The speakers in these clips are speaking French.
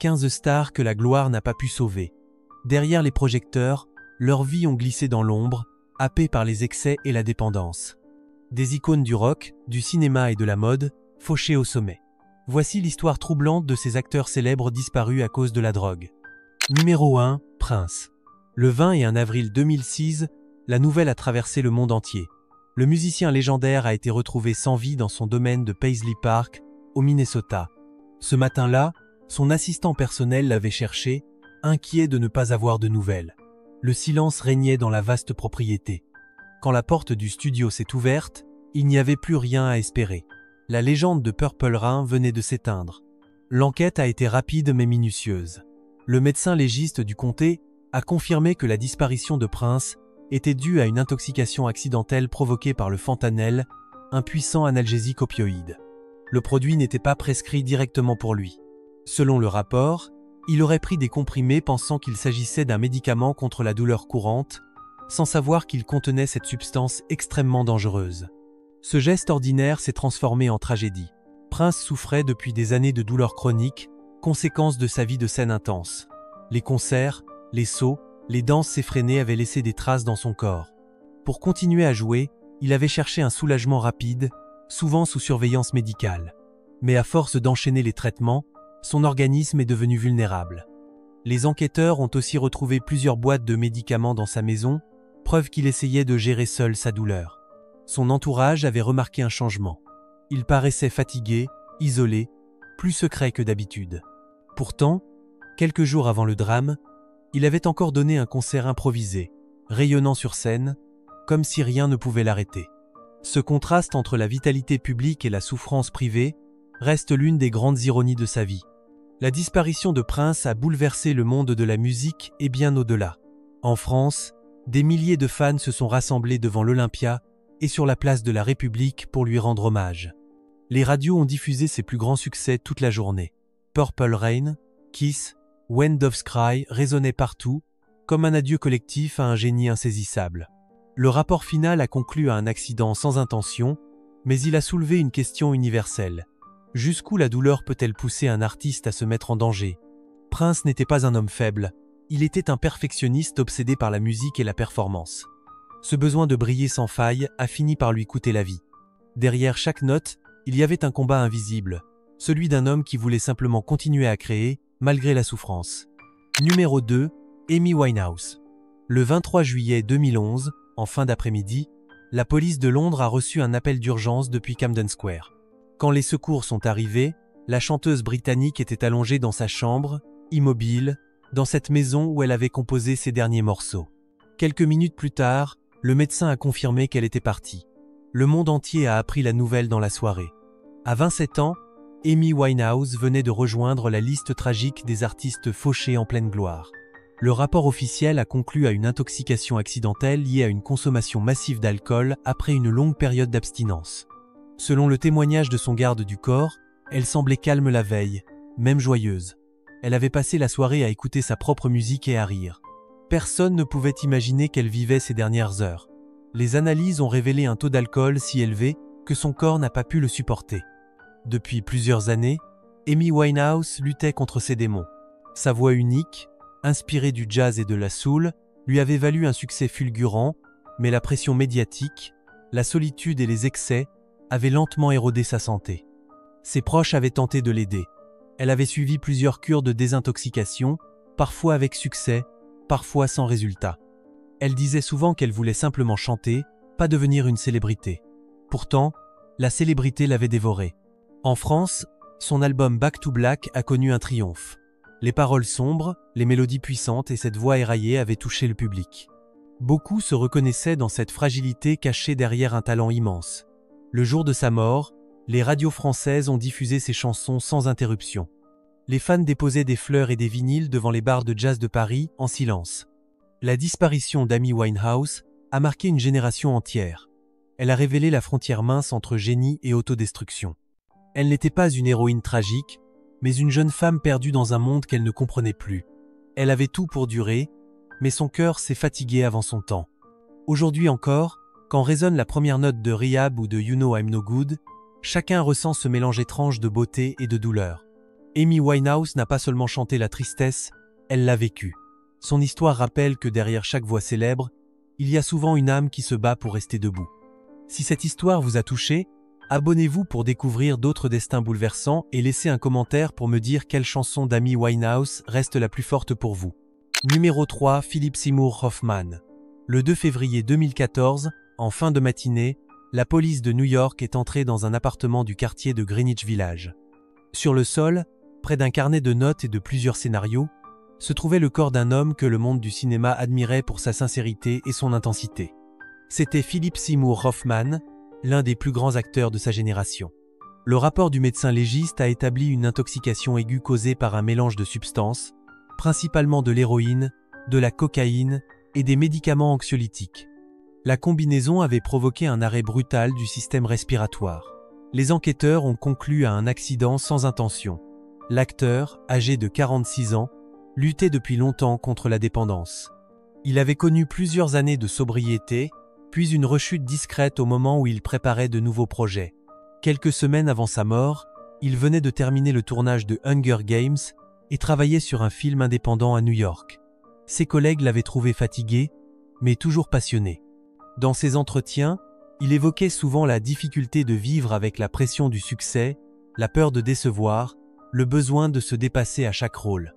15 stars que la gloire n'a pas pu sauver. Derrière les projecteurs, leurs vies ont glissé dans l'ombre, happées par les excès et la dépendance. Des icônes du rock, du cinéma et de la mode, fauchées au sommet. Voici l'histoire troublante de ces acteurs célèbres disparus à cause de la drogue. Numéro 1, Prince. Le 21 avril 2006, la nouvelle a traversé le monde entier. Le musicien légendaire a été retrouvé sans vie dans son domaine de Paisley Park, au Minnesota. Ce matin-là, son assistant personnel l'avait cherché, inquiet de ne pas avoir de nouvelles. Le silence régnait dans la vaste propriété. Quand la porte du studio s'est ouverte, il n'y avait plus rien à espérer. La légende de Purple Rain venait de s'éteindre. L'enquête a été rapide mais minutieuse. Le médecin légiste du comté a confirmé que la disparition de Prince était due à une intoxication accidentelle provoquée par le fentanyl, un puissant analgésique opioïde. Le produit n'était pas prescrit directement pour lui. Selon le rapport, il aurait pris des comprimés pensant qu'il s'agissait d'un médicament contre la douleur courante, sans savoir qu'il contenait cette substance extrêmement dangereuse. Ce geste ordinaire s'est transformé en tragédie. Prince souffrait depuis des années de douleurs chroniques, conséquence de sa vie de scène intense. Les concerts, les sauts, les danses effrénées avaient laissé des traces dans son corps. Pour continuer à jouer, il avait cherché un soulagement rapide, souvent sous surveillance médicale. Mais à force d'enchaîner les traitements, son organisme est devenu vulnérable. Les enquêteurs ont aussi retrouvé plusieurs boîtes de médicaments dans sa maison, preuve qu'il essayait de gérer seul sa douleur. Son entourage avait remarqué un changement. Il paraissait fatigué, isolé, plus secret que d'habitude. Pourtant, quelques jours avant le drame, il avait encore donné un concert improvisé, rayonnant sur scène, comme si rien ne pouvait l'arrêter. Ce contraste entre la vitalité publique et la souffrance privée reste l'une des grandes ironies de sa vie. La disparition de Prince a bouleversé le monde de la musique et bien au-delà. En France, des milliers de fans se sont rassemblés devant l'Olympia et sur la place de la République pour lui rendre hommage. Les radios ont diffusé ses plus grands succès toute la journée. Purple Rain, Kiss, When Doves Cry résonnaient partout, comme un adieu collectif à un génie insaisissable. Le rapport final a conclu à un accident sans intention, mais il a soulevé une question universelle. Jusqu'où la douleur peut-elle pousser un artiste à se mettre en danger? Prince n'était pas un homme faible, il était un perfectionniste obsédé par la musique et la performance. Ce besoin de briller sans faille a fini par lui coûter la vie. Derrière chaque note, il y avait un combat invisible, celui d'un homme qui voulait simplement continuer à créer, malgré la souffrance. Numéro 2, Amy Winehouse. Le 23 juillet 2011, en fin d'après-midi, la police de Londres a reçu un appel d'urgence depuis Camden Square. Quand les secours sont arrivés, la chanteuse britannique était allongée dans sa chambre, immobile, dans cette maison où elle avait composé ses derniers morceaux. Quelques minutes plus tard, le médecin a confirmé qu'elle était partie. Le monde entier a appris la nouvelle dans la soirée. À 27 ans, Amy Winehouse venait de rejoindre la liste tragique des artistes fauchés en pleine gloire. Le rapport officiel a conclu à une intoxication accidentelle liée à une consommation massive d'alcool après une longue période d'abstinence. Selon le témoignage de son garde du corps, elle semblait calme la veille, même joyeuse. Elle avait passé la soirée à écouter sa propre musique et à rire. Personne ne pouvait imaginer qu'elle vivait ces dernières heures. Les analyses ont révélé un taux d'alcool si élevé que son corps n'a pas pu le supporter. Depuis plusieurs années, Amy Winehouse luttait contre ses démons. Sa voix unique, inspirée du jazz et de la soul, lui avait valu un succès fulgurant, mais la pression médiatique, la solitude et les excès avaient lentement érodé sa santé. Ses proches avaient tenté de l'aider. Elle avait suivi plusieurs cures de désintoxication, parfois avec succès, parfois sans résultat. Elle disait souvent qu'elle voulait simplement chanter, pas devenir une célébrité. Pourtant, la célébrité l'avait dévorée. En France, son album Back to Black a connu un triomphe. Les paroles sombres, les mélodies puissantes et cette voix éraillée avaient touché le public. Beaucoup se reconnaissaient dans cette fragilité cachée derrière un talent immense. Le jour de sa mort, les radios françaises ont diffusé ses chansons sans interruption. Les fans déposaient des fleurs et des vinyles devant les bars de jazz de Paris en silence. La disparition d'Amy Winehouse a marqué une génération entière. Elle a révélé la frontière mince entre génie et autodestruction. Elle n'était pas une héroïne tragique, mais une jeune femme perdue dans un monde qu'elle ne comprenait plus. Elle avait tout pour durer, mais son cœur s'est fatigué avant son temps. Aujourd'hui encore, quand résonne la première note de Rehab ou de You Know I'm No Good, chacun ressent ce mélange étrange de beauté et de douleur. Amy Winehouse n'a pas seulement chanté la tristesse, elle l'a vécue. Son histoire rappelle que derrière chaque voix célèbre, il y a souvent une âme qui se bat pour rester debout. Si cette histoire vous a touché, abonnez-vous pour découvrir d'autres destins bouleversants et laissez un commentaire pour me dire quelle chanson d'Amy Winehouse reste la plus forte pour vous. Numéro 3, Philip Seymour Hoffman. Le 2 février 2014, en fin de matinée, la police de New York est entrée dans un appartement du quartier de Greenwich Village. Sur le sol, près d'un carnet de notes et de plusieurs scénarios, se trouvait le corps d'un homme que le monde du cinéma admirait pour sa sincérité et son intensité. C'était Philip Seymour Hoffman, l'un des plus grands acteurs de sa génération. Le rapport du médecin légiste a établi une intoxication aiguë causée par un mélange de substances, principalement de l'héroïne, de la cocaïne et des médicaments anxiolytiques. La combinaison avait provoqué un arrêt brutal du système respiratoire. Les enquêteurs ont conclu à un accident sans intention. L'acteur, âgé de 46 ans, luttait depuis longtemps contre la dépendance. Il avait connu plusieurs années de sobriété, puis une rechute discrète au moment où il préparait de nouveaux projets. Quelques semaines avant sa mort, il venait de terminer le tournage de Hunger Games et travaillait sur un film indépendant à New York. Ses collègues l'avaient trouvé fatigué, mais toujours passionné. Dans ses entretiens, il évoquait souvent la difficulté de vivre avec la pression du succès, la peur de décevoir, le besoin de se dépasser à chaque rôle.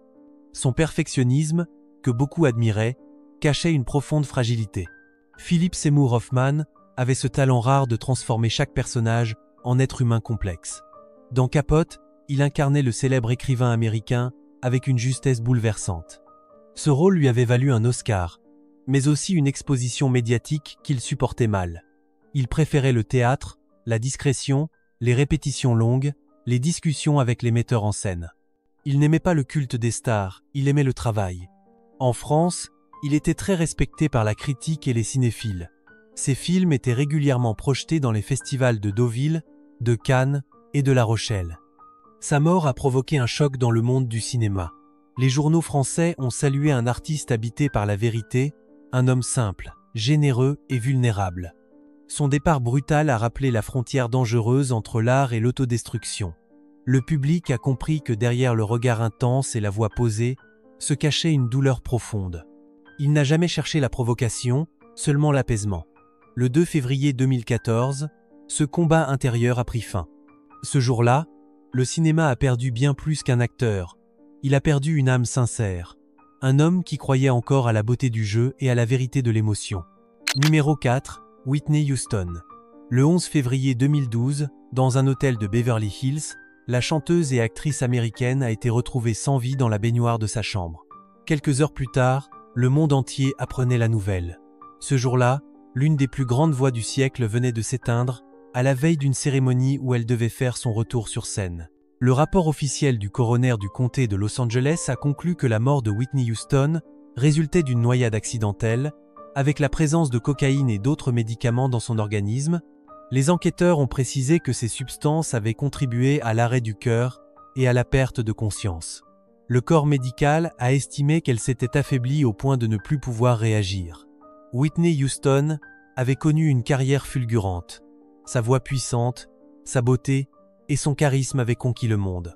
Son perfectionnisme, que beaucoup admiraient, cachait une profonde fragilité. Philip Seymour Hoffman avait ce talent rare de transformer chaque personnage en être humain complexe. Dans Capote, il incarnait le célèbre écrivain américain avec une justesse bouleversante. Ce rôle lui avait valu un Oscar, mais aussi une exposition médiatique qu'il supportait mal. Il préférait le théâtre, la discrétion, les répétitions longues, les discussions avec les metteurs en scène. Il n'aimait pas le culte des stars, il aimait le travail. En France, il était très respecté par la critique et les cinéphiles. Ses films étaient régulièrement projetés dans les festivals de Deauville, de Cannes et de La Rochelle. Sa mort a provoqué un choc dans le monde du cinéma. Les journaux français ont salué un artiste habité par la vérité, un homme simple, généreux et vulnérable. Son départ brutal a rappelé la frontière dangereuse entre l'art et l'autodestruction. Le public a compris que derrière le regard intense et la voix posée, se cachait une douleur profonde. Il n'a jamais cherché la provocation, seulement l'apaisement. Le 2 février 2014, ce combat intérieur a pris fin. Ce jour-là, le cinéma a perdu bien plus qu'un acteur. Il a perdu une âme sincère. Un homme qui croyait encore à la beauté du jeu et à la vérité de l'émotion. Numéro 4, Whitney Houston. Le 11 février 2012, dans un hôtel de Beverly Hills, la chanteuse et actrice américaine a été retrouvée sans vie dans la baignoire de sa chambre. Quelques heures plus tard, le monde entier apprenait la nouvelle. Ce jour-là, l'une des plus grandes voix du siècle venait de s'éteindre, à la veille d'une cérémonie où elle devait faire son retour sur scène. Le rapport officiel du coroner du comté de Los Angeles a conclu que la mort de Whitney Houston résultait d'une noyade accidentelle, avec la présence de cocaïne et d'autres médicaments dans son organisme. Les enquêteurs ont précisé que ces substances avaient contribué à l'arrêt du cœur et à la perte de conscience. Le corps médical a estimé qu'elle s'était affaiblie au point de ne plus pouvoir réagir. Whitney Houston avait connu une carrière fulgurante. Sa voix puissante, sa beauté et son charisme avaient conquis le monde.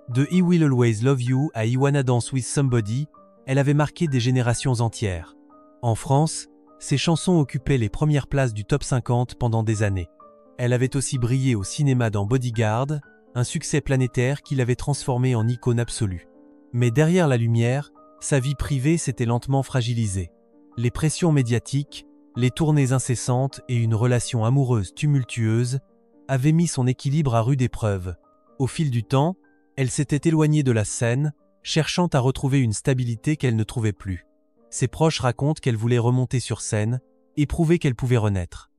De I Will Always Love You à I Wanna Dance With Somebody, elle avait marqué des générations entières. En France, ses chansons occupaient les premières places du top 50 pendant des années. Elle avait aussi brillé au cinéma dans Bodyguard, un succès planétaire qui l'avait transformée en icône absolue. Mais derrière la lumière, sa vie privée s'était lentement fragilisée. Les pressions médiatiques, les tournées incessantes et une relation amoureuse tumultueuse avaient mis son équilibre à rude épreuve. Au fil du temps, elle s'était éloignée de la scène, cherchant à retrouver une stabilité qu'elle ne trouvait plus. Ses proches racontent qu'elle voulait remonter sur scène et prouver qu'elle pouvait renaître.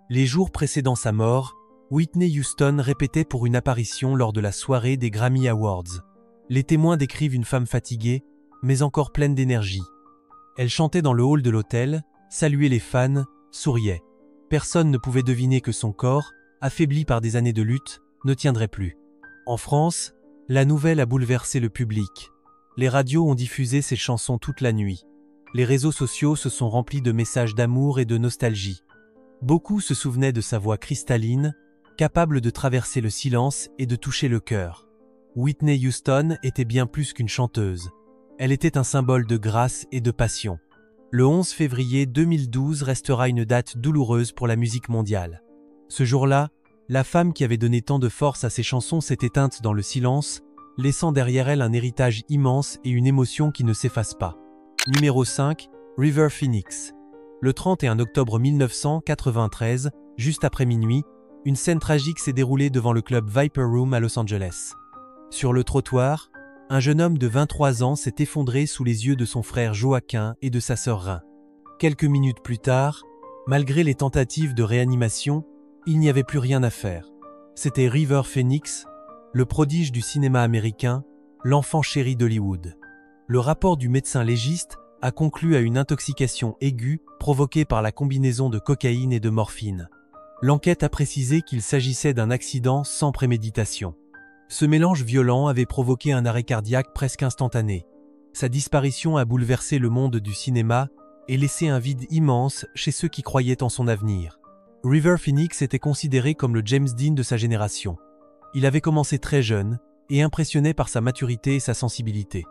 Les jours précédant sa mort, Whitney Houston répétait pour une apparition lors de la soirée des Grammy Awards. Les témoins décrivent une femme fatiguée, mais encore pleine d'énergie. Elle chantait dans le hall de l'hôtel, saluait les fans, souriait. Personne ne pouvait deviner que son corps, affaibli par des années de lutte, ne tiendrait plus. En France, la nouvelle a bouleversé le public. Les radios ont diffusé ses chansons toute la nuit. Les réseaux sociaux se sont remplis de messages d'amour et de nostalgie. Beaucoup se souvenaient de sa voix cristalline, capable de traverser le silence et de toucher le cœur. Whitney Houston était bien plus qu'une chanteuse. Elle était un symbole de grâce et de passion. Le 11 février 2012 restera une date douloureuse pour la musique mondiale. Ce jour-là, la femme qui avait donné tant de force à ses chansons s'est éteinte dans le silence, laissant derrière elle un héritage immense et une émotion qui ne s'efface pas. Numéro 5, River Phoenix. Le 31 octobre 1993, juste après minuit, une scène tragique s'est déroulée devant le club Viper Room à Los Angeles. Sur le trottoir, un jeune homme de 23 ans s'est effondré sous les yeux de son frère Joaquin et de sa sœur Rhin. Quelques minutes plus tard, malgré les tentatives de réanimation, il n'y avait plus rien à faire. C'était River Phoenix, le prodige du cinéma américain, l'enfant chéri d'Hollywood. Le rapport du médecin légiste a conclu à une intoxication aiguë provoquée par la combinaison de cocaïne et de morphine. L'enquête a précisé qu'il s'agissait d'un accident sans préméditation. Ce mélange violent avait provoqué un arrêt cardiaque presque instantané. Sa disparition a bouleversé le monde du cinéma et laissé un vide immense chez ceux qui croyaient en son avenir. River Phoenix était considéré comme le James Dean de sa génération. Il avait commencé très jeune et impressionnait par sa maturité et sa sensibilité.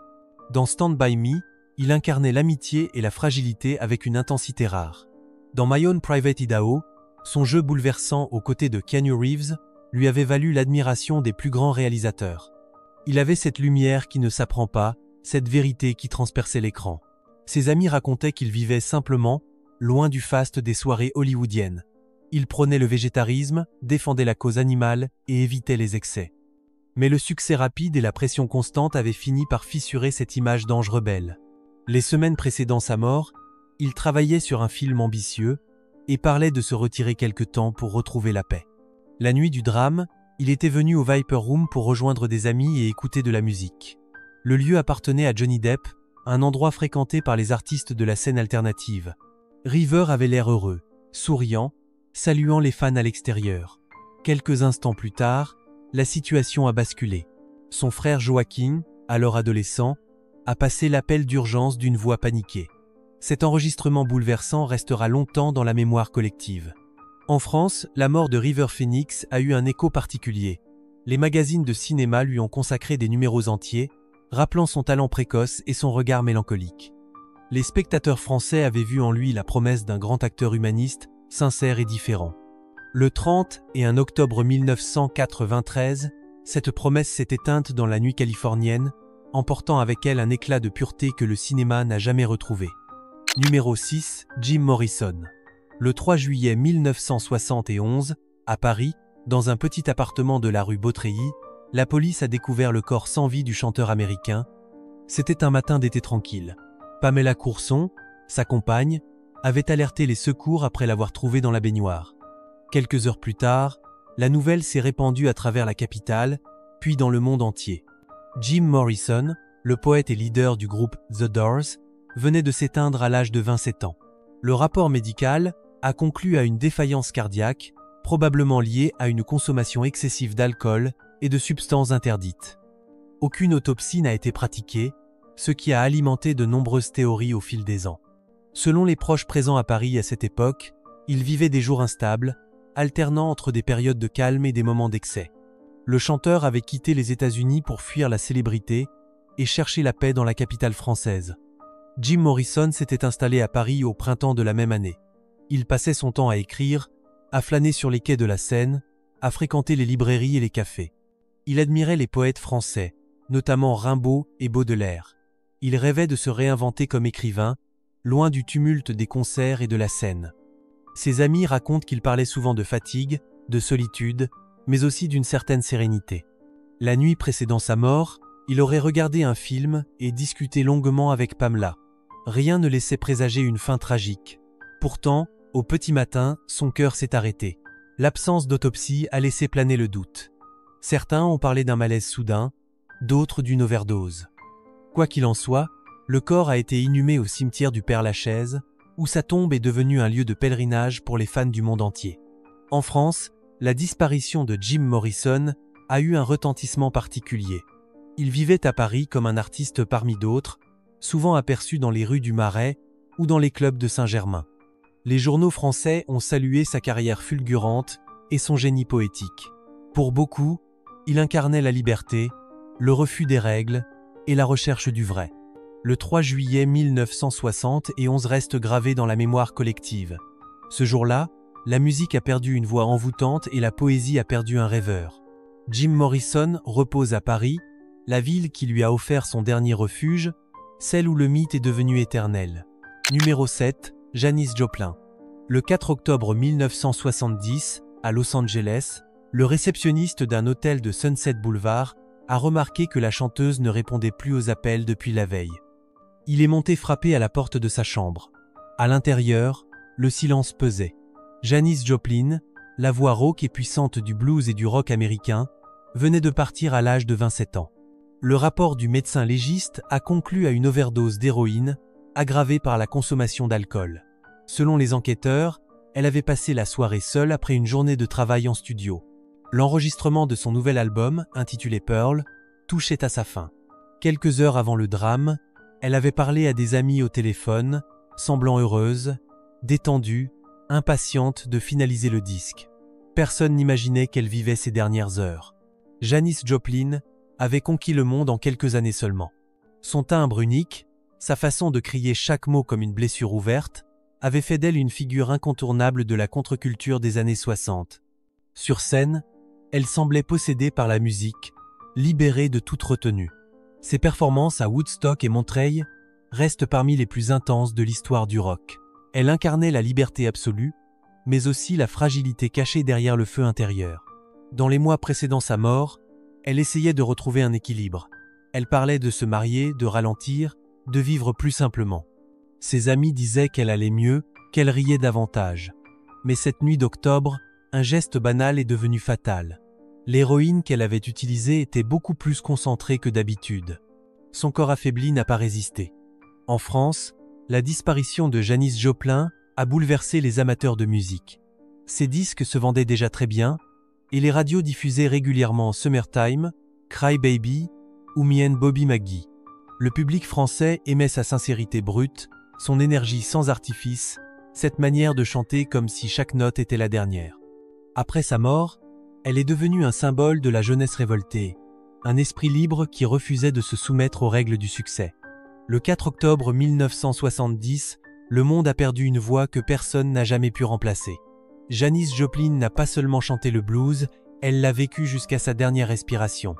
Dans Stand By Me, il incarnait l'amitié et la fragilité avec une intensité rare. Dans My Own Private Idaho, son jeu bouleversant aux côtés de Keanu Reeves lui avait valu l'admiration des plus grands réalisateurs. Il avait cette lumière qui ne s'apprend pas, cette vérité qui transperçait l'écran. Ses amis racontaient qu'il vivait simplement, loin du faste des soirées hollywoodiennes. Il prônait le végétarisme, défendait la cause animale et évitait les excès. Mais le succès rapide et la pression constante avaient fini par fissurer cette image d'ange rebelle. Les semaines précédant sa mort, il travaillait sur un film ambitieux et parlait de se retirer quelque temps pour retrouver la paix. La nuit du drame, il était venu au Viper Room pour rejoindre des amis et écouter de la musique. Le lieu appartenait à Johnny Depp, un endroit fréquenté par les artistes de la scène alternative. River avait l'air heureux, souriant, saluant les fans à l'extérieur. Quelques instants plus tard, la situation a basculé. Son frère Joaquin, alors adolescent, a passé l'appel d'urgence d'une voix paniquée. Cet enregistrement bouleversant restera longtemps dans la mémoire collective. En France, la mort de River Phoenix a eu un écho particulier. Les magazines de cinéma lui ont consacré des numéros entiers, rappelant son talent précoce et son regard mélancolique. Les spectateurs français avaient vu en lui la promesse d'un grand acteur humaniste, sincère et différent. Le 30 et 1 octobre 1993, cette promesse s'est éteinte dans la nuit californienne, emportant avec elle un éclat de pureté que le cinéma n'a jamais retrouvé. Numéro 6, Jim Morrison. Le 3 juillet 1971, à Paris, dans un petit appartement de la rue Beautreilly, la police a découvert le corps sans vie du chanteur américain. C'était un matin d'été tranquille. Pamela Courson, sa compagne, avait alerté les secours après l'avoir trouvé dans la baignoire. Quelques heures plus tard, la nouvelle s'est répandue à travers la capitale, puis dans le monde entier. Jim Morrison, le poète et leader du groupe The Doors, venait de s'éteindre à l'âge de 27 ans. Le rapport médical a conclu à une défaillance cardiaque, probablement liée à une consommation excessive d'alcool et de substances interdites. Aucune autopsie n'a été pratiquée, ce qui a alimenté de nombreuses théories au fil des ans. Selon les proches présents à Paris à cette époque, il vivait des jours instables, alternant entre des périodes de calme et des moments d'excès. Le chanteur avait quitté les États-Unis pour fuir la célébrité et chercher la paix dans la capitale française. Jim Morrison s'était installé à Paris au printemps de la même année. Il passait son temps à écrire, à flâner sur les quais de la Seine, à fréquenter les librairies et les cafés. Il admirait les poètes français, notamment Rimbaud et Baudelaire. Il rêvait de se réinventer comme écrivain, loin du tumulte des concerts et de la scène. Ses amis racontent qu'il parlait souvent de fatigue, de solitude, mais aussi d'une certaine sérénité. La nuit précédant sa mort, il aurait regardé un film et discuté longuement avec Pamela. Rien ne laissait présager une fin tragique. Pourtant, au petit matin, son cœur s'est arrêté. L'absence d'autopsie a laissé planer le doute. Certains ont parlé d'un malaise soudain, d'autres d'une overdose. Quoi qu'il en soit, le corps a été inhumé au cimetière du Père-Lachaise, où sa tombe est devenue un lieu de pèlerinage pour les fans du monde entier. En France, la disparition de Jim Morrison a eu un retentissement particulier. Il vivait à Paris comme un artiste parmi d'autres, souvent aperçu dans les rues du Marais ou dans les clubs de Saint-Germain. Les journaux français ont salué sa carrière fulgurante et son génie poétique. Pour beaucoup, il incarnait la liberté, le refus des règles et la recherche du vrai. Le 3 juillet 1971 reste gravé dans la mémoire collective. Ce jour-là, la musique a perdu une voix envoûtante et la poésie a perdu un rêveur. Jim Morrison repose à Paris, la ville qui lui a offert son dernier refuge, celle où le mythe est devenu éternel. Numéro 7, Janis Joplin. Le 4 octobre 1970, à Los Angeles, le réceptionniste d'un hôtel de Sunset Boulevard a remarqué que la chanteuse ne répondait plus aux appels depuis la veille. Il est monté frapper à la porte de sa chambre. À l'intérieur, le silence pesait. Janis Joplin, la voix rauque et puissante du blues et du rock américain, venait de partir à l'âge de 27 ans. Le rapport du médecin légiste a conclu à une overdose d'héroïne, aggravée par la consommation d'alcool. Selon les enquêteurs, elle avait passé la soirée seule après une journée de travail en studio. L'enregistrement de son nouvel album, intitulé Pearl, touchait à sa fin. Quelques heures avant le drame, elle avait parlé à des amis au téléphone, semblant heureuse, détendue, impatiente de finaliser le disque. Personne n'imaginait qu'elle vivait ces dernières heures. Janis Joplin avait conquis le monde en quelques années seulement. Son timbre unique, sa façon de crier chaque mot comme une blessure ouverte, avait fait d'elle une figure incontournable de la contre-culture des années 60. Sur scène, elle semblait possédée par la musique, libérée de toute retenue. Ses performances à Woodstock et Montreuil restent parmi les plus intenses de l'histoire du rock. Elle incarnait la liberté absolue, mais aussi la fragilité cachée derrière le feu intérieur. Dans les mois précédant sa mort, elle essayait de retrouver un équilibre. Elle parlait de se marier, de ralentir, de vivre plus simplement. Ses amis disaient qu'elle allait mieux, qu'elle riait davantage. Mais cette nuit d'octobre, un geste banal est devenu fatal. L'héroïne qu'elle avait utilisée était beaucoup plus concentrée que d'habitude. Son corps affaibli n'a pas résisté. En France, la disparition de Janis Joplin a bouleversé les amateurs de musique. Ses disques se vendaient déjà très bien, et les radios diffusaient régulièrement Summertime, Cry Baby ou Me and Bobby McGee. Le public français aimait sa sincérité brute, son énergie sans artifice, cette manière de chanter comme si chaque note était la dernière. Après sa mort, elle est devenue un symbole de la jeunesse révoltée, un esprit libre qui refusait de se soumettre aux règles du succès. Le 4 octobre 1970, le monde a perdu une voix que personne n'a jamais pu remplacer. Janis Joplin n'a pas seulement chanté le blues, elle l'a vécu jusqu'à sa dernière respiration.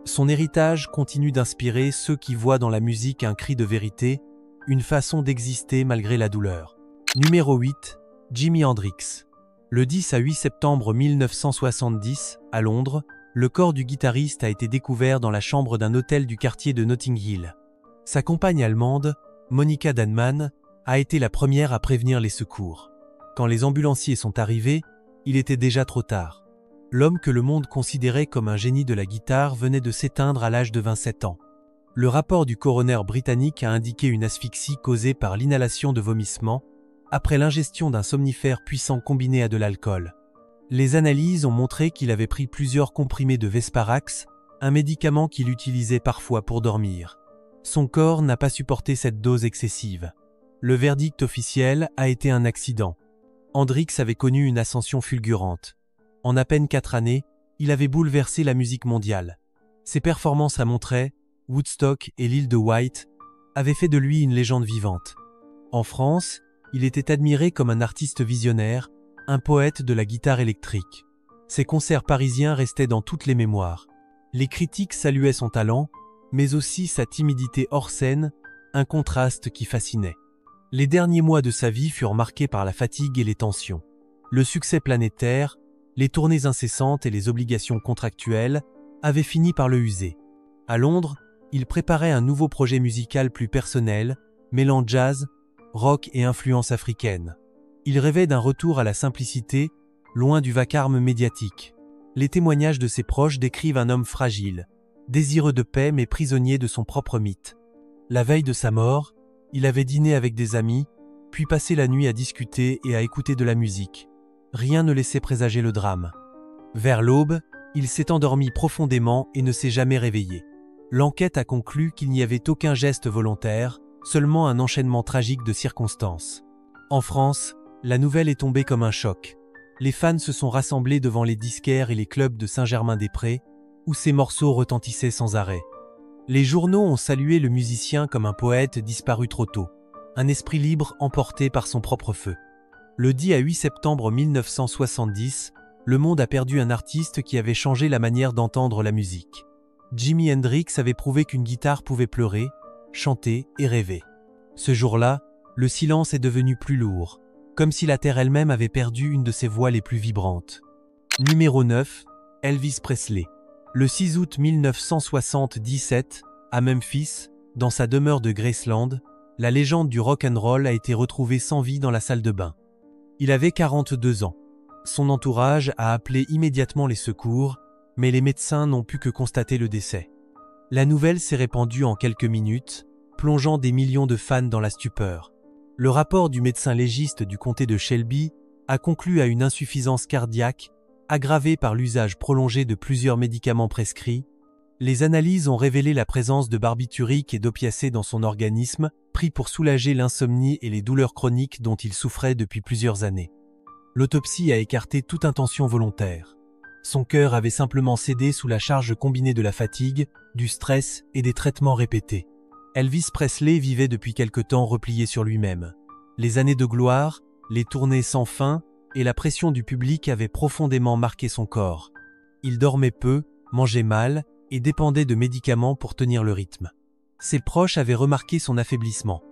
Son héritage continue d'inspirer ceux qui voient dans la musique un cri de vérité, une façon d'exister malgré la douleur. Numéro 8, Jimi Hendrix. Le 10 à 8 septembre 1970, à Londres, le corps du guitariste a été découvert dans la chambre d'un hôtel du quartier de Notting Hill. Sa compagne allemande, Monika Dannemann, a été la première à prévenir les secours. Quand les ambulanciers sont arrivés, il était déjà trop tard. L'homme que le monde considérait comme un génie de la guitare venait de s'éteindre à l'âge de 27 ans. Le rapport du coroner britannique a indiqué une asphyxie causée par l'inhalation de vomissements, après l'ingestion d'un somnifère puissant combiné à de l'alcool. Les analyses ont montré qu'il avait pris plusieurs comprimés de Vesparax, un médicament qu'il utilisait parfois pour dormir. Son corps n'a pas supporté cette dose excessive. Le verdict officiel a été un accident. Hendrix avait connu une ascension fulgurante. En à peine 4 années, il avait bouleversé la musique mondiale. Ses performances à Montreuil, Woodstock et l'île de Wight avaient fait de lui une légende vivante. En France, il était admiré comme un artiste visionnaire, un poète de la guitare électrique. Ses concerts parisiens restaient dans toutes les mémoires. Les critiques saluaient son talent, mais aussi sa timidité hors scène, un contraste qui fascinait. Les derniers mois de sa vie furent marqués par la fatigue et les tensions. Le succès planétaire, les tournées incessantes et les obligations contractuelles avaient fini par le user. À Londres, il préparait un nouveau projet musical plus personnel, mêlant jazz, rock et influences africaines. Il rêvait d'un retour à la simplicité, loin du vacarme médiatique. Les témoignages de ses proches décrivent un homme fragile, désireux de paix mais prisonnier de son propre mythe. La veille de sa mort, il avait dîné avec des amis, puis passé la nuit à discuter et à écouter de la musique. Rien ne laissait présager le drame. Vers l'aube, il s'est endormi profondément et ne s'est jamais réveillé. L'enquête a conclu qu'il n'y avait aucun geste volontaire, seulement un enchaînement tragique de circonstances. En France, la nouvelle est tombée comme un choc. Les fans se sont rassemblés devant les disquaires et les clubs de Saint-Germain-des-Prés, où ses morceaux retentissaient sans arrêt. Les journaux ont salué le musicien comme un poète disparu trop tôt, un esprit libre emporté par son propre feu. Le 10 à 8 septembre 1970, le monde a perdu un artiste qui avait changé la manière d'entendre la musique. Jimi Hendrix avait prouvé qu'une guitare pouvait pleurer, chanter et rêver. Ce jour-là, le silence est devenu plus lourd, comme si la terre elle-même avait perdu une de ses voix les plus vibrantes. Numéro 9, Elvis Presley. Le 6 août 1977, à Memphis, dans sa demeure de Graceland, la légende du rock'n'roll a été retrouvée sans vie dans la salle de bain. Il avait 42 ans. Son entourage a appelé immédiatement les secours, mais les médecins n'ont pu que constater le décès. La nouvelle s'est répandue en quelques minutes, plongeant des millions de fans dans la stupeur. Le rapport du médecin légiste du comté de Shelby a conclu à une insuffisance cardiaque aggravée par l'usage prolongé de plusieurs médicaments prescrits. Les analyses ont révélé la présence de barbiturique et d'opiacés dans son organisme, pris pour soulager l'insomnie et les douleurs chroniques dont il souffrait depuis plusieurs années. L'autopsie a écarté toute intention volontaire. Son cœur avait simplement cédé sous la charge combinée de la fatigue, du stress et des traitements répétés. Elvis Presley vivait depuis quelque temps replié sur lui-même. Les années de gloire, les tournées sans fin et la pression du public avaient profondément marqué son corps. Il dormait peu, mangeait mal et dépendait de médicaments pour tenir le rythme. Ses proches avaient remarqué son affaiblissement.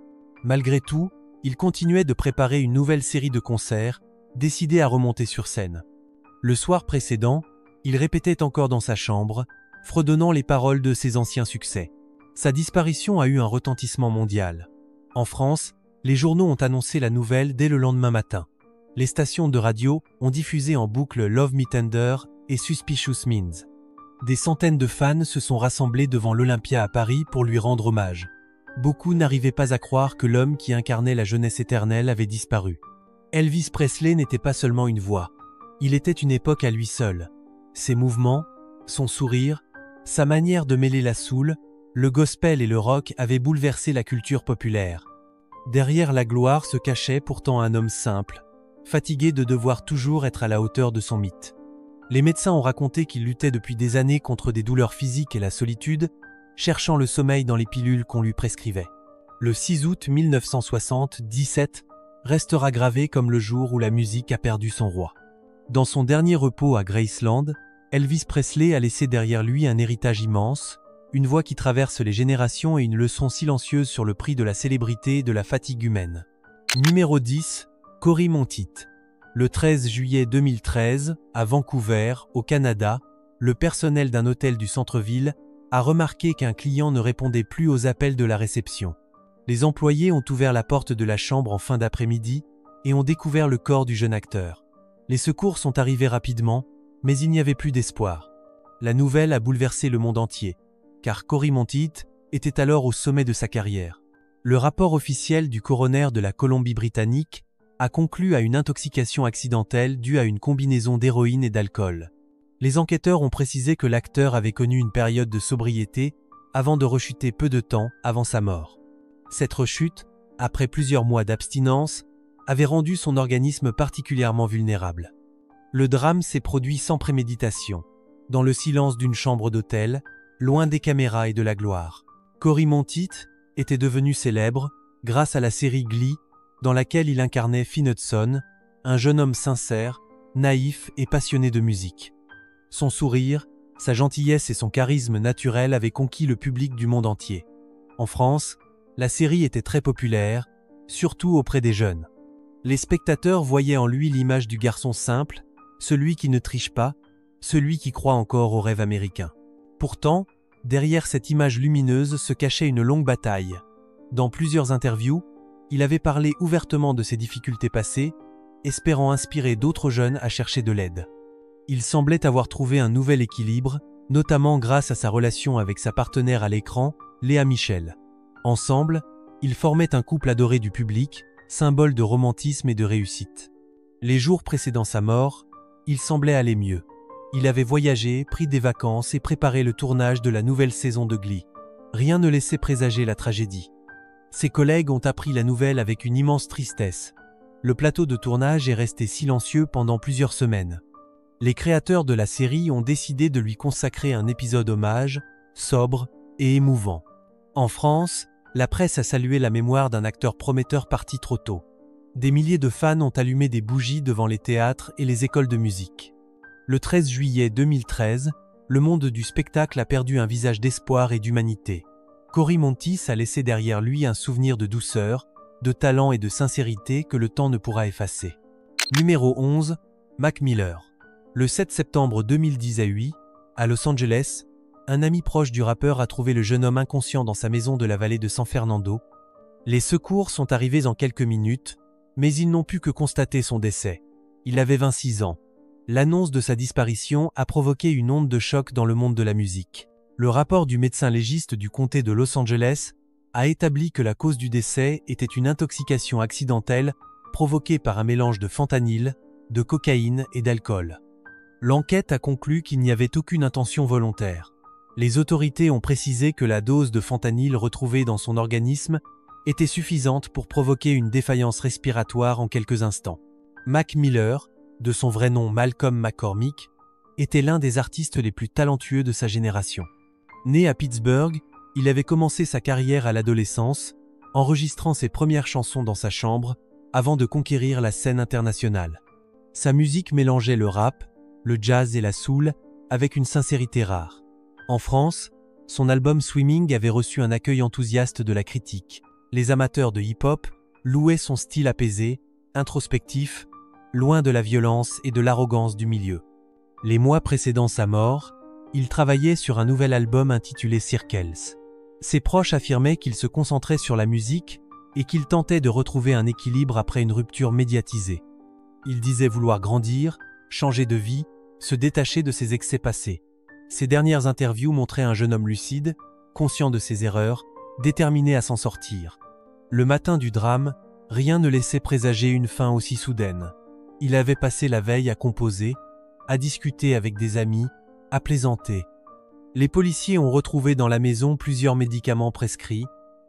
Malgré tout, il continuait de préparer une nouvelle série de concerts, décidé à remonter sur scène. Le soir précédent, il répétait encore dans sa chambre, fredonnant les paroles de ses anciens succès. Sa disparition a eu un retentissement mondial. En France, les journaux ont annoncé la nouvelle dès le lendemain matin. Les stations de radio ont diffusé en boucle Love Me Tender et Suspicious Minds. Des centaines de fans se sont rassemblés devant l'Olympia à Paris pour lui rendre hommage. Beaucoup n'arrivaient pas à croire que l'homme qui incarnait la jeunesse éternelle avait disparu. Elvis Presley n'était pas seulement une voix. Il était une époque à lui seul. Ses mouvements, son sourire, sa manière de mêler la soul, le gospel et le rock avaient bouleversé la culture populaire. Derrière la gloire se cachait pourtant un homme simple, fatigué de devoir toujours être à la hauteur de son mythe. Les médecins ont raconté qu'il luttait depuis des années contre des douleurs physiques et la solitude, cherchant le sommeil dans les pilules qu'on lui prescrivait. Le 6 août 1977 restera gravé comme le jour où la musique a perdu son roi. Dans son dernier repos à Graceland, Elvis Presley a laissé derrière lui un héritage immense, une voix qui traverse les générations et une leçon silencieuse sur le prix de la célébrité et de la fatigue humaine. Numéro 10, Cory Monteith. Le 13 juillet 2013, à Vancouver, au Canada, le personnel d'un hôtel du centre-ville a remarqué qu'un client ne répondait plus aux appels de la réception. Les employés ont ouvert la porte de la chambre en fin d'après-midi et ont découvert le corps du jeune acteur. Les secours sont arrivés rapidement, mais il n'y avait plus d'espoir. La nouvelle a bouleversé le monde entier, car Cory Monteith était alors au sommet de sa carrière. Le rapport officiel du coroner de la Colombie-Britannique a conclu à une intoxication accidentelle due à une combinaison d'héroïne et d'alcool. Les enquêteurs ont précisé que l'acteur avait connu une période de sobriété avant de rechuter peu de temps avant sa mort. Cette rechute, après plusieurs mois d'abstinence, avait rendu son organisme particulièrement vulnérable. Le drame s'est produit sans préméditation, dans le silence d'une chambre d'hôtel, loin des caméras et de la gloire. Cory Monteith était devenu célèbre grâce à la série Glee, dans laquelle il incarnait Finn Hudson, un jeune homme sincère, naïf et passionné de musique. Son sourire, sa gentillesse et son charisme naturel avaient conquis le public du monde entier. En France, la série était très populaire, surtout auprès des jeunes. Les spectateurs voyaient en lui l'image du garçon simple, celui qui ne triche pas, celui qui croit encore au rêve américain. Pourtant, derrière cette image lumineuse se cachait une longue bataille. Dans plusieurs interviews, il avait parlé ouvertement de ses difficultés passées, espérant inspirer d'autres jeunes à chercher de l'aide. Il semblait avoir trouvé un nouvel équilibre, notamment grâce à sa relation avec sa partenaire à l'écran, Léa Michel. Ensemble, ils formaient un couple adoré du public, symbole de romantisme et de réussite. Les jours précédant sa mort, il semblait aller mieux. Il avait voyagé, pris des vacances et préparé le tournage de la nouvelle saison de Glee. Rien ne laissait présager la tragédie. Ses collègues ont appris la nouvelle avec une immense tristesse. Le plateau de tournage est resté silencieux pendant plusieurs semaines. Les créateurs de la série ont décidé de lui consacrer un épisode hommage, sobre et émouvant. En France, la presse a salué la mémoire d'un acteur prometteur parti trop tôt. Des milliers de fans ont allumé des bougies devant les théâtres et les écoles de musique. Le 13 juillet 2013, le monde du spectacle a perdu un visage d'espoir et d'humanité. Cory Monteith a laissé derrière lui un souvenir de douceur, de talent et de sincérité que le temps ne pourra effacer. Numéro 11, Mac Miller. Le 7 septembre 2018, à Los Angeles, un ami proche du rappeur a trouvé le jeune homme inconscient dans sa maison de la vallée de San Fernando. Les secours sont arrivés en quelques minutes, mais ils n'ont pu que constater son décès. Il avait 26 ans. L'annonce de sa disparition a provoqué une onde de choc dans le monde de la musique. Le rapport du médecin légiste du comté de Los Angeles a établi que la cause du décès était une intoxication accidentelle provoquée par un mélange de fentanyl, de cocaïne et d'alcool. L'enquête a conclu qu'il n'y avait aucune intention volontaire. Les autorités ont précisé que la dose de fentanyl retrouvée dans son organisme était suffisante pour provoquer une défaillance respiratoire en quelques instants. Mac Miller, de son vrai nom Malcolm McCormick, était l'un des artistes les plus talentueux de sa génération. Né à Pittsburgh, il avait commencé sa carrière à l'adolescence, enregistrant ses premières chansons dans sa chambre avant de conquérir la scène internationale. Sa musique mélangeait le rap, le jazz et la soul avec une sincérité rare. En France, son album Swimming avait reçu un accueil enthousiaste de la critique. Les amateurs de hip-hop louaient son style apaisé, introspectif, loin de la violence et de l'arrogance du milieu. Les mois précédant sa mort, il travaillait sur un nouvel album intitulé Circles. Ses proches affirmaient qu'il se concentrait sur la musique et qu'il tentait de retrouver un équilibre après une rupture médiatisée. Il disait vouloir grandir, changer de vie, se détacher de ses excès passés. Ses dernières interviews montraient un jeune homme lucide, conscient de ses erreurs, déterminé à s'en sortir. Le matin du drame, rien ne laissait présager une fin aussi soudaine. Il avait passé la veille à composer, à discuter avec des amis, à plaisanter. Les policiers ont retrouvé dans la maison plusieurs médicaments prescrits,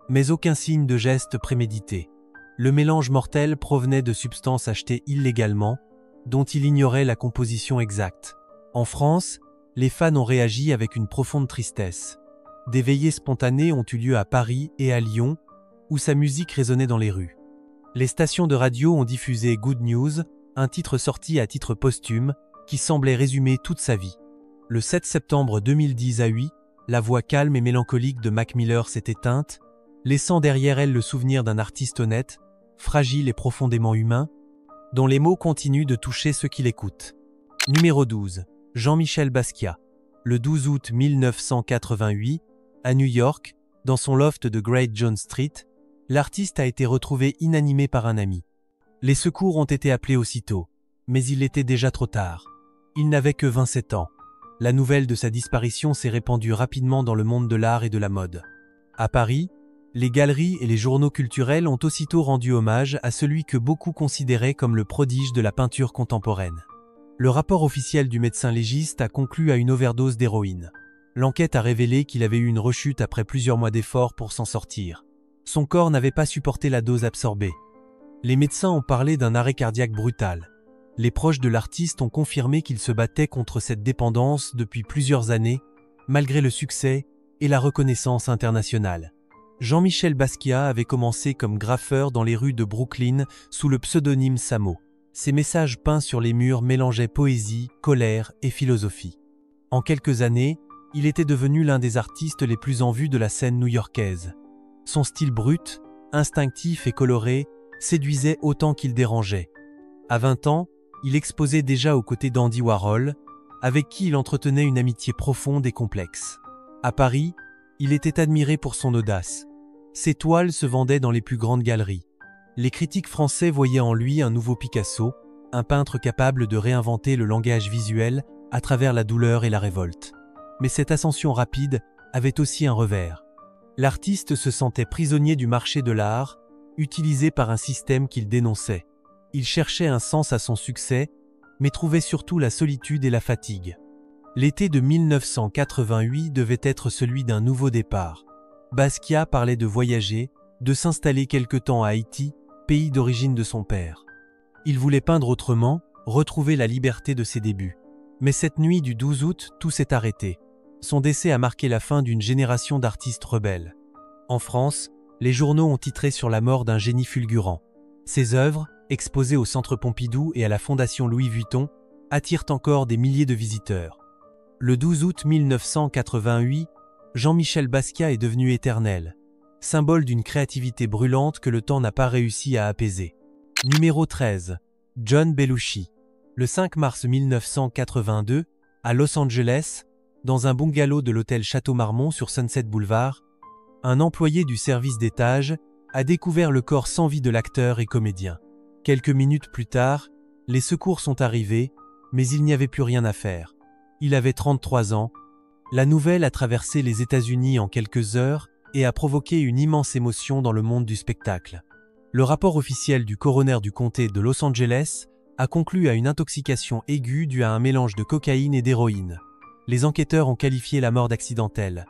mais aucun signe de geste prémédité. Le mélange mortel provenait de substances achetées illégalement, dont il ignorait la composition exacte. En France, les fans ont réagi avec une profonde tristesse. Des veillées spontanées ont eu lieu à Paris et à Lyon, où sa musique résonnait dans les rues. Les stations de radio ont diffusé Good News, un titre sorti à titre posthume, qui semblait résumer toute sa vie. Le 7 septembre 2010 à 8, la voix calme et mélancolique de Mac Miller s'est éteinte, laissant derrière elle le souvenir d'un artiste honnête, fragile et profondément humain, dont les mots continuent de toucher ceux qui l'écoutent. Numéro 12. Jean-Michel Basquiat. Le 12 août 1988, à New York, dans son loft de Great John Street, l'artiste a été retrouvé inanimé par un ami. Les secours ont été appelés aussitôt, mais il était déjà trop tard. Il n'avait que 27 ans. La nouvelle de sa disparition s'est répandue rapidement dans le monde de l'art et de la mode. À Paris, les galeries et les journaux culturels ont aussitôt rendu hommage à celui que beaucoup considéraient comme le prodige de la peinture contemporaine. Le rapport officiel du médecin légiste a conclu à une overdose d'héroïne. L'enquête a révélé qu'il avait eu une rechute après plusieurs mois d'efforts pour s'en sortir. Son corps n'avait pas supporté la dose absorbée. Les médecins ont parlé d'un arrêt cardiaque brutal. Les proches de l'artiste ont confirmé qu'il se battait contre cette dépendance depuis plusieurs années, malgré le succès et la reconnaissance internationale. Jean-Michel Basquiat avait commencé comme graffeur dans les rues de Brooklyn sous le pseudonyme Samo. Ses messages peints sur les murs mélangeaient poésie, colère et philosophie. En quelques années, il était devenu l'un des artistes les plus en vue de la scène new-yorkaise. Son style brut, instinctif et coloré séduisait autant qu'il dérangeait. À 20 ans, il exposait déjà aux côtés d'Andy Warhol, avec qui il entretenait une amitié profonde et complexe. À Paris, il était admiré pour son audace. Ses toiles se vendaient dans les plus grandes galeries. Les critiques français voyaient en lui un nouveau Picasso, un peintre capable de réinventer le langage visuel à travers la douleur et la révolte. Mais cette ascension rapide avait aussi un revers. L'artiste se sentait prisonnier du marché de l'art, utilisé par un système qu'il dénonçait. Il cherchait un sens à son succès, mais trouvait surtout la solitude et la fatigue. L'été de 1988 devait être celui d'un nouveau départ. Basquiat parlait de voyager, de s'installer quelque temps à Haïti, pays d'origine de son père. Il voulait peindre autrement, retrouver la liberté de ses débuts. Mais cette nuit du 12 août, tout s'est arrêté. Son décès a marqué la fin d'une génération d'artistes rebelles. En France, les journaux ont titré sur la mort d'un génie fulgurant. Ses œuvres, exposées au Centre Pompidou et à la Fondation Louis Vuitton, attirent encore des milliers de visiteurs. Le 12 août 1988, Jean-Michel Basquiat est devenu éternel, symbole d'une créativité brûlante que le temps n'a pas réussi à apaiser. Numéro 13. John Belushi. Le 5 mars 1982, à Los Angeles, dans un bungalow de l'hôtel Château Marmont sur Sunset Boulevard, un employé du service d'étage a découvert le corps sans vie de l'acteur et comédien. Quelques minutes plus tard, les secours sont arrivés, mais il n'y avait plus rien à faire. Il avait 33 ans. La nouvelle a traversé les États-Unis en quelques heures et a provoqué une immense émotion dans le monde du spectacle. Le rapport officiel du coroner du comté de Los Angeles a conclu à une intoxication aiguë due à un mélange de cocaïne et d'héroïne. Les enquêteurs ont qualifié la mort d'accidentelle.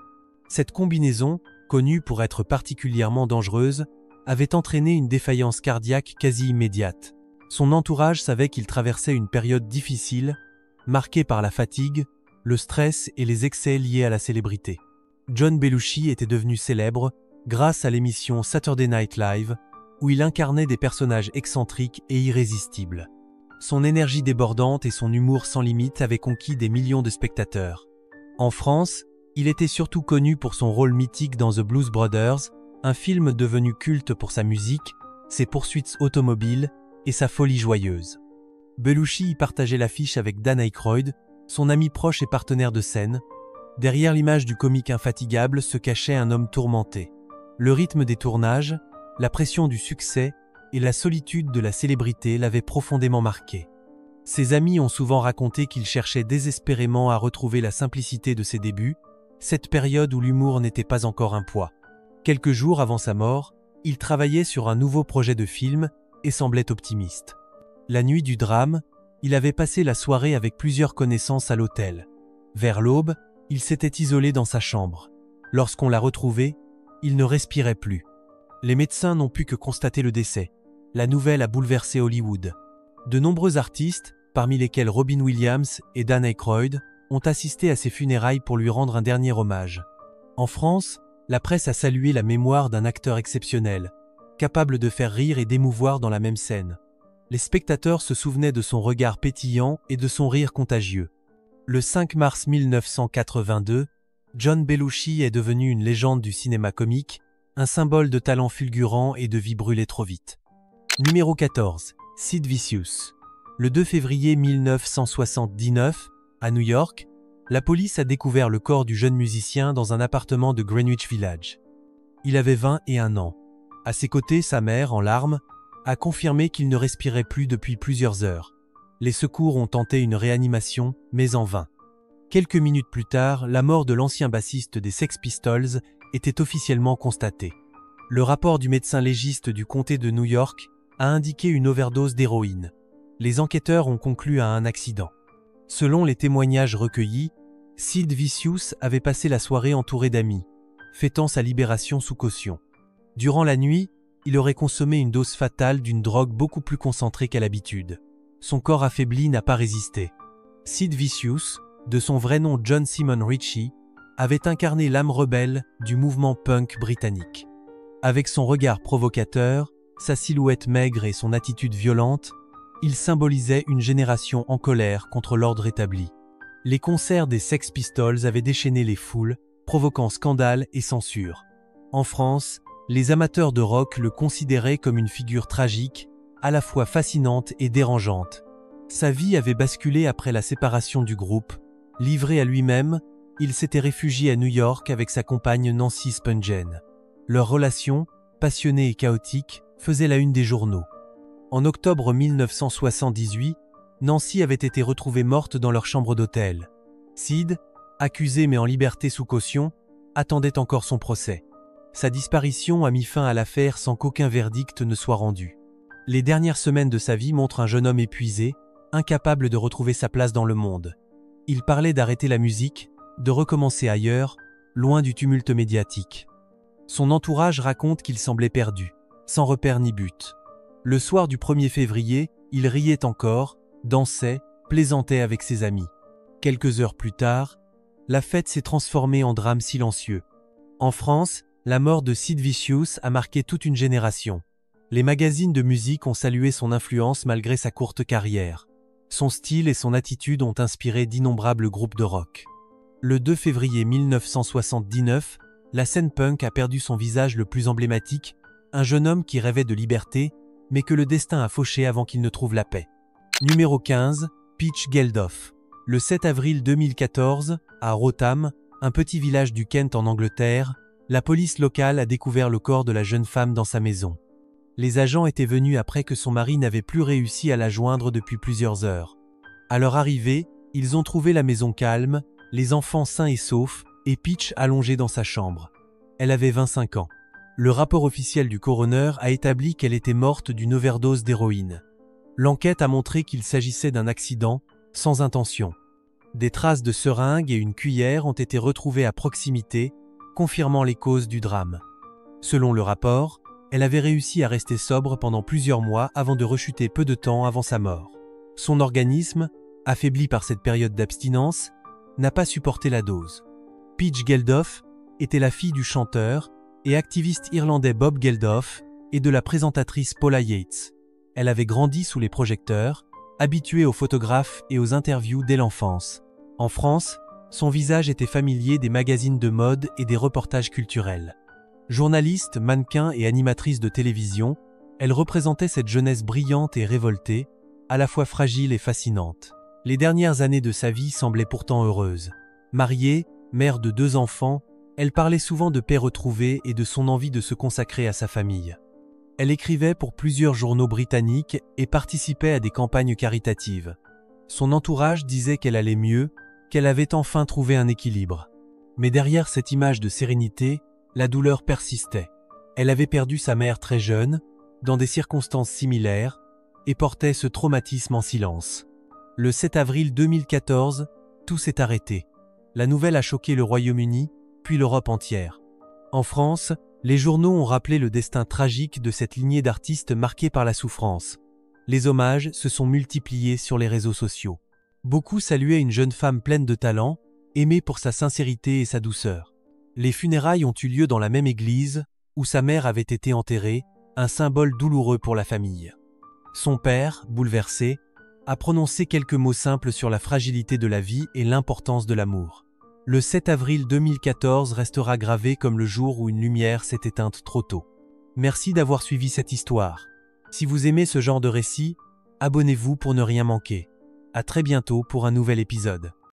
Cette combinaison, connue pour être particulièrement dangereuse, avait entraîné une défaillance cardiaque quasi immédiate. Son entourage savait qu'il traversait une période difficile, marquée par la fatigue, le stress et les excès liés à la célébrité. John Belushi était devenu célèbre grâce à l'émission Saturday Night Live, où il incarnait des personnages excentriques et irrésistibles. Son énergie débordante et son humour sans limite avaient conquis des millions de spectateurs. En France, il était surtout connu pour son rôle mythique dans The Blues Brothers, un film devenu culte pour sa musique, ses poursuites automobiles et sa folie joyeuse. Belushi y partageait l'affiche avec Dan Aykroyd, son ami proche et partenaire de scène. Derrière l'image du comique infatigable se cachait un homme tourmenté. Le rythme des tournages, la pression du succès et la solitude de la célébrité l'avaient profondément marqué. Ses amis ont souvent raconté qu'il cherchait désespérément à retrouver la simplicité de ses débuts, cette période où l'humour n'était pas encore un poids. Quelques jours avant sa mort, il travaillait sur un nouveau projet de film et semblait optimiste. La nuit du drame, il avait passé la soirée avec plusieurs connaissances à l'hôtel. Vers l'aube, il s'était isolé dans sa chambre. Lorsqu'on l'a retrouvé, il ne respirait plus. Les médecins n'ont pu que constater le décès. La nouvelle a bouleversé Hollywood. De nombreux artistes, parmi lesquels Robin Williams et Dan Aykroyd, ont assisté à ses funérailles pour lui rendre un dernier hommage. En France, la presse a salué la mémoire d'un acteur exceptionnel, capable de faire rire et d'émouvoir dans la même scène. Les spectateurs se souvenaient de son regard pétillant et de son rire contagieux. Le 5 mars 1982, John Belushi est devenu une légende du cinéma comique, un symbole de talent fulgurant et de vie brûlée trop vite. Numéro 14. Sid Vicious. Le 2 février 1979, à New York, la police a découvert le corps du jeune musicien dans un appartement de Greenwich Village. Il avait 21 ans. À ses côtés, sa mère, en larmes, a confirmé qu'il ne respirait plus depuis plusieurs heures. Les secours ont tenté une réanimation, mais en vain. Quelques minutes plus tard, la mort de l'ancien bassiste des Sex Pistols était officiellement constatée. Le rapport du médecin légiste du comté de New York a indiqué une overdose d'héroïne. Les enquêteurs ont conclu à un accident. Selon les témoignages recueillis, Sid Vicious avait passé la soirée entouré d'amis, fêtant sa libération sous caution. Durant la nuit, il aurait consommé une dose fatale d'une drogue beaucoup plus concentrée qu'à l'habitude. Son corps affaibli n'a pas résisté. Sid Vicious, de son vrai nom John Simon Ritchie, avait incarné l'âme rebelle du mouvement punk britannique. Avec son regard provocateur, sa silhouette maigre et son attitude violente, il symbolisait une génération en colère contre l'ordre établi. Les concerts des Sex Pistols avaient déchaîné les foules, provoquant scandale et censure. En France, les amateurs de rock le considéraient comme une figure tragique, à la fois fascinante et dérangeante. Sa vie avait basculé après la séparation du groupe. Livré à lui-même, il s'était réfugié à New York avec sa compagne Nancy Spungen. Leur relation, passionnée et chaotique, faisait la une des journaux. En octobre 1978, Nancy avait été retrouvée morte dans leur chambre d'hôtel. Sid, accusé mais en liberté sous caution, attendait encore son procès. Sa disparition a mis fin à l'affaire sans qu'aucun verdict ne soit rendu. Les dernières semaines de sa vie montrent un jeune homme épuisé, incapable de retrouver sa place dans le monde. Il parlait d'arrêter la musique, de recommencer ailleurs, loin du tumulte médiatique. Son entourage raconte qu'il semblait perdu, sans repère ni but. Le soir du 1er février, il riait encore, dansait, plaisantait avec ses amis. Quelques heures plus tard, la fête s'est transformée en drame silencieux. En France, la mort de Sid Vicious a marqué toute une génération. Les magazines de musique ont salué son influence malgré sa courte carrière. Son style et son attitude ont inspiré d'innombrables groupes de rock. Le 2 février 1979, la scène punk a perdu son visage le plus emblématique, un jeune homme qui rêvait de liberté, mais que le destin a fauché avant qu'il ne trouve la paix. Numéro 15, Peach Geldof. Le 7 avril 2014, à Rotham, un petit village du Kent en Angleterre, la police locale a découvert le corps de la jeune femme dans sa maison. Les agents étaient venus après que son mari n'avait plus réussi à la joindre depuis plusieurs heures. À leur arrivée, ils ont trouvé la maison calme, les enfants sains et saufs, et Peach allongée dans sa chambre. Elle avait 25 ans. Le rapport officiel du coroner a établi qu'elle était morte d'une overdose d'héroïne. L'enquête a montré qu'il s'agissait d'un accident, sans intention. Des traces de seringues et une cuillère ont été retrouvées à proximité, confirmant les causes du drame. Selon le rapport, elle avait réussi à rester sobre pendant plusieurs mois avant de rechuter peu de temps avant sa mort. Son organisme, affaibli par cette période d'abstinence, n'a pas supporté la dose. Peach Geldof était la fille du chanteur et activiste irlandais Bob Geldof et de la présentatrice Paula Yates. Elle avait grandi sous les projecteurs, habituée aux photographes et aux interviews dès l'enfance. En France, son visage était familier des magazines de mode et des reportages culturels. Journaliste, mannequin et animatrice de télévision, elle représentait cette jeunesse brillante et révoltée, à la fois fragile et fascinante. Les dernières années de sa vie semblaient pourtant heureuses. Mariée, mère de 2 enfants, elle parlait souvent de paix retrouvée et de son envie de se consacrer à sa famille. Elle écrivait pour plusieurs journaux britanniques et participait à des campagnes caritatives. Son entourage disait qu'elle allait mieux, qu'elle avait enfin trouvé un équilibre. Mais derrière cette image de sérénité, la douleur persistait. Elle avait perdu sa mère très jeune, dans des circonstances similaires, et portait ce traumatisme en silence. Le 7 avril 2014, tout s'est arrêté. La nouvelle a choqué le Royaume-Uni, puis l'Europe entière. En France, les journaux ont rappelé le destin tragique de cette lignée d'artistes marqués par la souffrance. Les hommages se sont multipliés sur les réseaux sociaux. Beaucoup saluaient une jeune femme pleine de talent, aimée pour sa sincérité et sa douceur. Les funérailles ont eu lieu dans la même église, où sa mère avait été enterrée, un symbole douloureux pour la famille. Son père, bouleversé, a prononcé quelques mots simples sur la fragilité de la vie et l'importance de l'amour. Le 7 avril 2014 restera gravé comme le jour où une lumière s'est éteinte trop tôt. Merci d'avoir suivi cette histoire. Si vous aimez ce genre de récit, abonnez-vous pour ne rien manquer. À très bientôt pour un nouvel épisode.